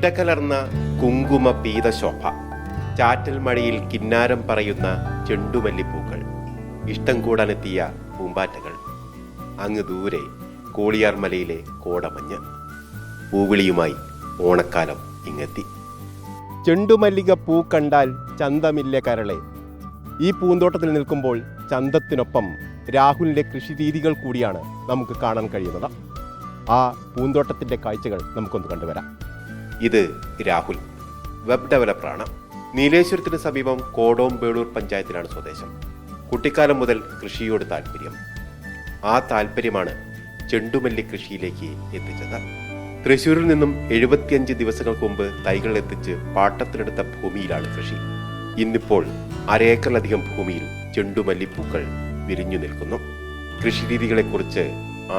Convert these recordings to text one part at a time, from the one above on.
ഇടകലർന്ന കുങ്കുമ പീതശോഭ, ചാറ്റൽ മഴയിൽ കിന്നാരം പറയുന്ന ചെണ്ടുമല്ലിപ്പൂക്കൾ, ഇഷ്ടം കൂടാനെത്തിയ പൂമ്പാറ്റകൾ, അങ്ങ് ദൂരെ കോളിയാർ മലയിലെ കോടമഞ്ഞ്. പൂവിളിയുമായി ഓണക്കാലം ഇങ്ങെത്തി. ചെണ്ടുമല്ലിക പൂ കണ്ടാൽ ചന്തമില്ല കരളെ. ഈ പൂന്തോട്ടത്തിൽ നിൽക്കുമ്പോൾ ചന്തത്തിനൊപ്പം രാഹുലിൻ്റെ കൃഷിരീതികൾ കൂടിയാണ് നമുക്ക് കാണാൻ കഴിയുന്നത്. ആ പൂന്തോട്ടത്തിൻ്റെ കാഴ്ചകൾ നമുക്കൊന്ന് കണ്ടുവരാം. ഇത് രാഹുൽ, വെബ് ഡെവലപ്പറാണ്. നീലേശ്വരത്തിന് സമീപം കോടോംബേളൂർ പഞ്ചായത്തിലാണ് സ്വദേശം. കുട്ടിക്കാലം മുതൽ കൃഷിയോട് താല്പര്യം. ആ താല്പര്യമാണ് ചെണ്ടുമല്ലി കൃഷിയിലേക്ക് എത്തിച്ചത്. തൃശ്ശൂരിൽ നിന്നും 75 ദിവസങ്ങൾക്ക് മുമ്പ് തൈകൾ എത്തിച്ച് പാട്ടത്തിനെടുത്ത ഭൂമിയിലാണ് കൃഷി. ഇന്നിപ്പോൾ 1/2 ഏക്കറിലധികം ഭൂമിയിൽ ചെണ്ടുമല്ലിപ്പൂക്കൾ വിരിഞ്ഞു നിൽക്കുന്നു. കൃഷിരീതികളെക്കുറിച്ച്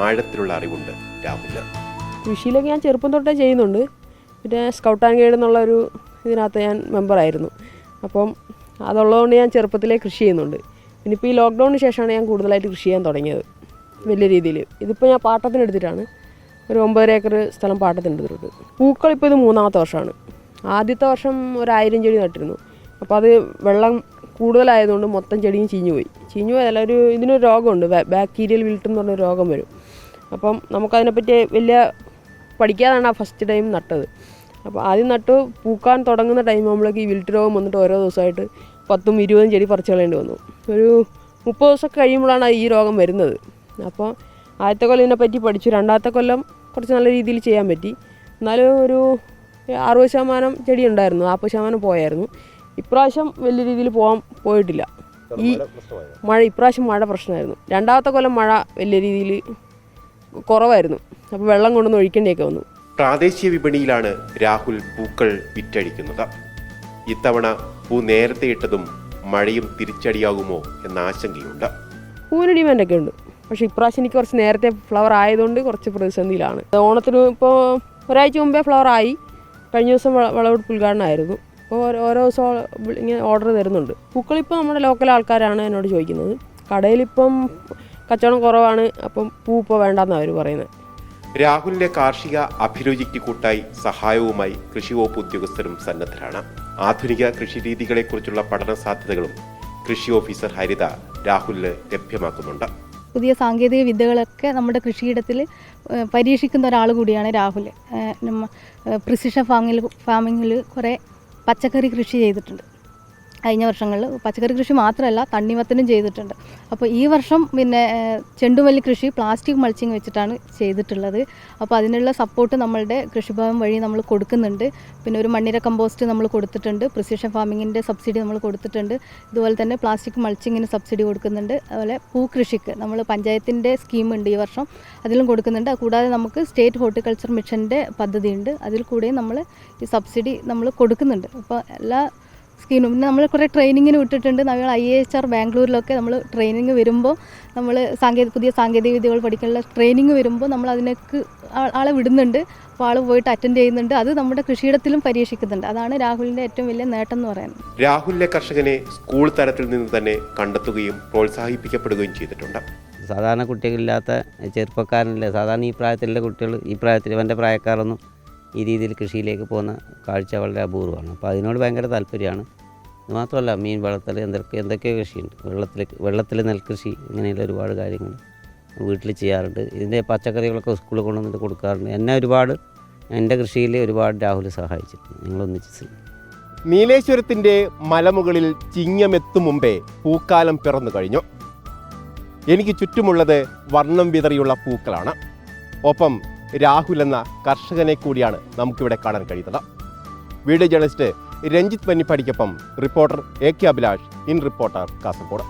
ആഴത്തിലുള്ള അറിവുണ്ട് രാഹുലിന്. കൃഷിയിലൊക്കെ ഞാൻ ചെറുപ്പം തൊട്ടേ ചെയ്യുന്നുണ്ട്. പിന്നെ സ്കൗട്ട് ആൻഡ് ഗൈഡ് എന്നുള്ള ഒരു ഇതിനകത്ത് ഞാൻ മെമ്പറായിരുന്നു. അപ്പം അതുള്ളതുകൊണ്ട് ഞാൻ ചെറുപ്പത്തിലേ കൃഷി ചെയ്യുന്നുണ്ട്. പിന്നെ ഇപ്പോൾ ഈ ലോക്ക്ഡൗണിന് ശേഷമാണ് ഞാൻ കൂടുതലായിട്ട് കൃഷി ചെയ്യാൻ തുടങ്ങിയത് വലിയ രീതിയിൽ. ഇതിപ്പോൾ ഞാൻ പാട്ടത്തിനെടുത്തിട്ടാണ്. ഒരു 9 ഏക്കർ സ്ഥലം പാട്ടത്തിനെടുത്തിട്ടുണ്ട്. പൂക്കളിപ്പോൾ ഇത് 3ാമത്തെ വർഷമാണ്. ആദ്യത്തെ വർഷം 1000 ചെടി നട്ടിരുന്നു. അപ്പോൾ അത് വെള്ളം കൂടുതലായതുകൊണ്ട് മൊത്തം ചെടിയും ചീഞ്ഞു പോയതല്ല, ഇതിനൊരു രോഗമുണ്ട്, ബാക്ടീരിയൽ വിൽട്ട് എന്ന് പറഞ്ഞൊരു രോഗം വരും. അപ്പം നമുക്കതിനെപ്പറ്റി വലിയ പഠിക്കാതാണ് ആ ഫസ്റ്റ് ടൈം നട്ടത്. അപ്പോൾ ആദ്യം നട്ട് പൂക്കാൻ തുടങ്ങുന്ന ടൈം നമ്മളേക്ക് ഈ വിൽട്ട് രോഗം വന്നിട്ട് ഓരോ ദിവസമായിട്ട് 10ഉം 20ഉം ചെടി പറിച്ചു കളയേണ്ടി വന്നു. ഒരു 30 ദിവസമൊക്കെ കഴിയുമ്പോഴാണ് ഈ രോഗം വരുന്നത്. അപ്പോൾ ആദ്യത്തെ കൊല്ലം ഇതിനെപ്പറ്റി പഠിച്ചു. 2ാമത്തെ കൊല്ലം കുറച്ച് നല്ല രീതിയിൽ ചെയ്യാൻ പറ്റി. എന്നാലും ഒരു 60% ചെടി ഉണ്ടായിരുന്നു, 40% പോയായിരുന്നു. ഇപ്രാവശ്യം വലിയ രീതിയിൽ പോയിട്ടില്ല. ഇപ്രാവശ്യം മഴ പ്രശ്നമായിരുന്നു. 2ാമത്തെ കൊല്ലം മഴ വലിയ രീതിയിൽ കുറവായിരുന്നു. അപ്പോൾ വെള്ളം കൊണ്ടൊന്ന് ഒഴിക്കേണ്ടിയൊക്കെ വന്നു. പ്രാദേശിക വിപണിയിലാണ് രാഹുൽ പൂക്കൾ വിറ്റഴിക്കുന്നത്. ഇത്തവണ പൂ നേരത്തെ ഇട്ടതും മഴയും തിരിച്ചടിയാകുമോ എന്ന ആശങ്കയുണ്ട്. പൂവിന് ഡിമാൻഡൊക്കെ ഉണ്ട്. പക്ഷേ ഇപ്രാവശ്യം എനിക്ക് കുറച്ച് നേരത്തെ ഫ്ലവർ ആയതുകൊണ്ട് കുറച്ച് പ്രതിസന്ധിയിലാണ്. ഓണത്തിന് ഇപ്പോൾ ഒരാഴ്ച മുമ്പേ ഫ്ലവർ ആയി. കഴിഞ്ഞ ദിവസം വിളവെടുപ്പ് ഉദ്ഘാടനമായിരുന്നു. അപ്പോൾ ഓരോ ദിവസം ഇങ്ങനെ ഓർഡർ തരുന്നുണ്ട്. പൂക്കളിപ്പോൾ നമ്മുടെ ലോക്കൽ ആൾക്കാരാണ് എന്നോട് ചോദിക്കുന്നത്. കടയിലിപ്പം കച്ചവടം കുറവാണ്. അപ്പം പൂ ഇപ്പോൾ വേണ്ടെന്നാണ് അവർ പറയുന്നത്. രാഹുലിന്റെ കാർഷിക അഭിരുചിക്ക് കൂട്ടായി സഹായവുമായി കൃഷി വകുപ്പ് ഉദ്യോഗസ്ഥരും സന്നദ്ധരാണ്. ആധുനിക കൃഷിരീതികളെക്കുറിച്ചുള്ള പഠന സാധ്യതകളും കൃഷി ഓഫീസർ ഹരിത രാഹുലിന് ലഭ്യമാക്കുന്നുണ്ട്. പുതിയ സാങ്കേതിക വിദ്യകളൊക്കെ നമ്മുടെ കൃഷിയിടത്തിൽ പരീക്ഷിക്കുന്ന ഒരാൾ കൂടിയാണ് രാഹുൽ. പ്രിസിഷൻ ഫാമിങ്ങിൽ കുറേ പച്ചക്കറി കൃഷി ചെയ്തിട്ടുണ്ട്. കഴിഞ്ഞ വർഷങ്ങളിൽ പച്ചക്കറി കൃഷി മാത്രമല്ല തണ്ണിമത്തനും ചെയ്തിട്ടുണ്ട്. അപ്പോൾ ഈ വർഷം പിന്നെ ചെണ്ടുമല്ലി കൃഷി പ്ലാസ്റ്റിക് മൾച്ചിങ് വെച്ചിട്ടാണ് ചെയ്തിട്ടുള്ളത്. അപ്പോൾ അതിനുള്ള സപ്പോർട്ട് നമ്മളുടെ കൃഷിഭവൻ വഴി നമ്മൾ കൊടുക്കുന്നുണ്ട്. പിന്നെ ഒരു മണ്ണിര കമ്പോസ്റ്റ് നമ്മൾ കൊടുത്തിട്ടുണ്ട്. പ്രിസിഷൻ ഫാമിങ്ങിൻ്റെ സബ്സിഡി നമ്മൾ കൊടുത്തിട്ടുണ്ട്. ഇതുപോലെ തന്നെ പ്ലാസ്റ്റിക് മൾച്ചിങ്ങിന് സബ്സിഡി കൊടുക്കുന്നുണ്ട്. അതുപോലെ പൂക്കൃഷിക്ക് നമ്മൾ പഞ്ചായത്തിൻ്റെ സ്കീമുണ്ട് ഈ വർഷം, അതിലും കൊടുക്കുന്നുണ്ട്. കൂടാതെ നമുക്ക് സ്റ്റേറ്റ് ഹോർട്ടിക്കൾച്ചർ മിഷൻ്റെ പദ്ധതിയുണ്ട്, അതിൽ കൂടെയും നമ്മൾ ഈ സബ്സിഡി നമ്മൾ കൊടുക്കുന്നുണ്ട്. അപ്പോൾ എല്ലാ സ്കീമും പിന്നെ നമ്മൾ കുറേ ട്രെയിനിങ്ങിന് വിട്ടിട്ടുണ്ട്. നമ്മൾ IIHR ബാംഗ്ലൂരിലൊക്കെ നമ്മൾ ട്രെയിനിങ് വരുമ്പോൾ നമ്മൾ പുതിയ സാങ്കേതിക വിദ്യകൾ പഠിക്കാനുള്ള ട്രെയിനിങ് വരുമ്പോൾ നമ്മൾ അതിനൊക്കെ ആളെ വിടുന്നുണ്ട്. അപ്പോൾ ആൾ പോയിട്ട് അറ്റൻഡ് ചെയ്യുന്നുണ്ട്. അത് നമ്മുടെ കൃഷിയിടത്തിലും പരീക്ഷിക്കുന്നുണ്ട്. അതാണ് രാഹുലിൻ്റെ ഏറ്റവും വലിയ നേട്ടം എന്ന് പറയുന്നത്. രാഹുലിന്റെ കർഷകനെ സ്കൂൾ തലത്തിൽ നിന്ന് തന്നെ കണ്ടെത്തുകയും പ്രോത്സാഹിപ്പിക്കപ്പെടുകയും ചെയ്തിട്ടുണ്ട്. സാധാരണ കുട്ടികളില്ലാത്ത ചെറുപ്പക്കാരനല്ലേ, സാധാരണ ഈ പ്രായത്തിലുള്ള കുട്ടികൾ, ഈ പ്രായത്തിൽ ഇവൻ്റെ പ്രായക്കാരൊന്നും ഈ രീതിയിൽ കൃഷിയിലേക്ക് പോകുന്ന കാഴ്ച വളരെ അപൂർവമാണ്. അപ്പോൾ അതിനോട് ഭയങ്കര താല്പര്യമാണ്. അതുമാത്രമല്ല മീൻ വളർത്തൽ, എന്തൊക്കെ കൃഷിയുണ്ട്, വെള്ളത്തിൽ നെൽകൃഷി, ഇങ്ങനെയുള്ള ഒരുപാട് കാര്യങ്ങൾ വീട്ടിൽ ചെയ്യാറുണ്ട്. ഇതിൻ്റെ പച്ചക്കറികളൊക്കെ സ്കൂളിൽ കൊണ്ടുവന്നിട്ട് കൊടുക്കാറുണ്ട്. എൻ്റെ കൃഷിയിൽ ഒരുപാട് രാഹുൽ സഹായിച്ചിട്ടുണ്ട്. ഞങ്ങളൊന്നിച്ച്. നീലേശ്വരത്തിൻ്റെ മലമുകളിൽ ചിങ്ങമെത്തും മുമ്പേ പൂക്കാലം പിറന്നു കഴിഞ്ഞു. എനിക്ക് ചുറ്റുമുള്ളത് വർണ്ണം വിതറിയുള്ള പൂക്കളാണ്. ഒപ്പം രാഹുൽ എന്ന കർഷകനെ കൂടിയാണ് നമുക്കിവിടെ കാണാൻ കഴിയുന്നത്. വീഡിയോ ജേർണലിസ്റ്റ് രഞ്ജിത്ത് പന്നിപ്പാടിക്കൊപ്പം reporter AK Abhilash, in reporter Kasaragod.